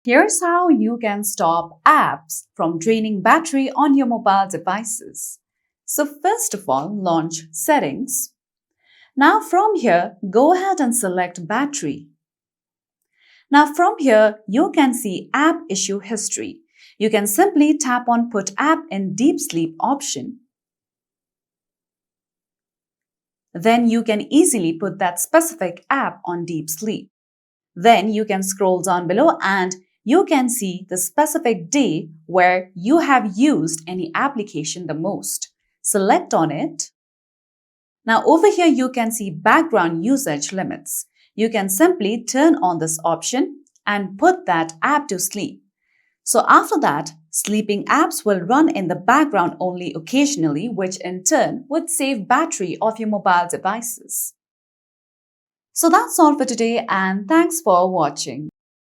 Here's how you can stop apps from draining battery on your mobile devices. So first of all, launch Settings. Now from here, go ahead and select Battery. Now from here, you can see App Issue History. You can simply tap on Put App in Deep Sleep option. Then you can easily put that specific app on deep sleep. Then you can scroll down below and you can see the specific day where you have used any application the most. Select on it. Now over here you can see background usage limits. You can simply turn on this option and put that app to sleep. So after that, sleeping apps will run in the background only occasionally, which in turn would save battery of your mobile devices. So that's all for today and thanks for watching.